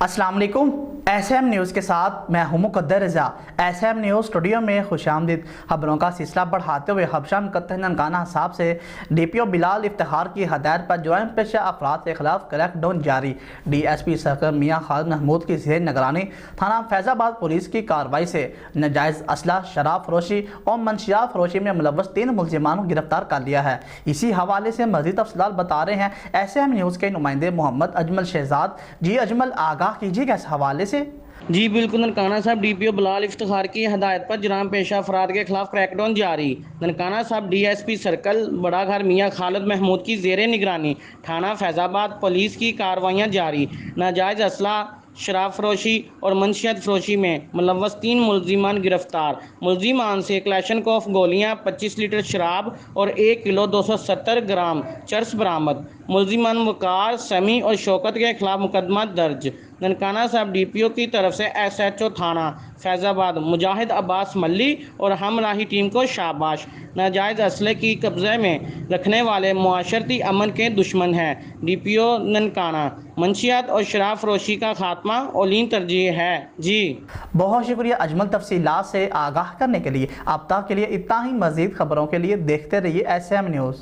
अस्सलाम वालेकुम। SM news के साथ मैं हूं मुक़द्दर रज़ा। SM न्यूज़ स्टूडियो में खुशामदीद। खबरों का सिलसिला बढ़ाते हुए हबशा मुक़द्दस ननकाना साहब से DPO बिलाल इफ्तिखार की हदायत पर जुर्म पेशा अफराद के खिलाफ क्रैकडाउन जारी। DSP सर्कल मियां खालिद महमूद की ज़ेर निगरानी थाना फैज़ाबाद पुलिस की कार्रवाई से नाजायज़ असला, शराब फरोशी और मंशियात फरोशी में मुलव्वस 3 मुलजिमान को गिरफ्तार कर लिया है। इसी हवाले से मज़ीद तफसीलात बता रहे हैं SM न्यूज़ के नुमाइंदे मोहम्मद अजमल शहजाद। जी अजमल, आगाह कीजिएगा इस हवाले से। जी बिल्कुल। ननकाना साहब DPO बिलाल इफ्तिखार की हदायत पर जुर्म पेशा अफराद के खिलाफ क्रैकडाउन जारी। ननकाना साहब DSP सर्कल बड़ा घर मियां खालिद महमूद की ज़ेर निगरानी थाना फैज़ाबाद पुलिस की कार्रवाइयाँ जारी। नाजायज़ असला, शराब फरोशी और मंशियात फरोशी में मुलव्वस 3 मुलजिमान गिरफ्तार। मुलजिमान से क्लैशनकोफ गोलियां, 25 लीटर शराब और 1 किलो 270 ग्राम चरस बरामद। मुलजिमान वकार, समी और शौकत के खिलाफ मुकदमा दर्ज। ननकाना साहब DPO की तरफ से SHO थाना फैज़ाबाद मुजाहिद अब्बास मल्ली और हमराही टीम को शाबाश। नाजायज़ असले की कब्ज़े में रखने वाले मुआशरती अमन के दुश्मन हैं। DPO ननकाना मंशियात और शराब फरोशी का खात्मा औलीन तरजीह है। जी बहुत शुक्रिया अजमल, तफसीलात से आगाह करने के लिए। अब तक के लिए इतना ही। मज़ीद खबरों के लिए देखते रहिए SM न्यूज़।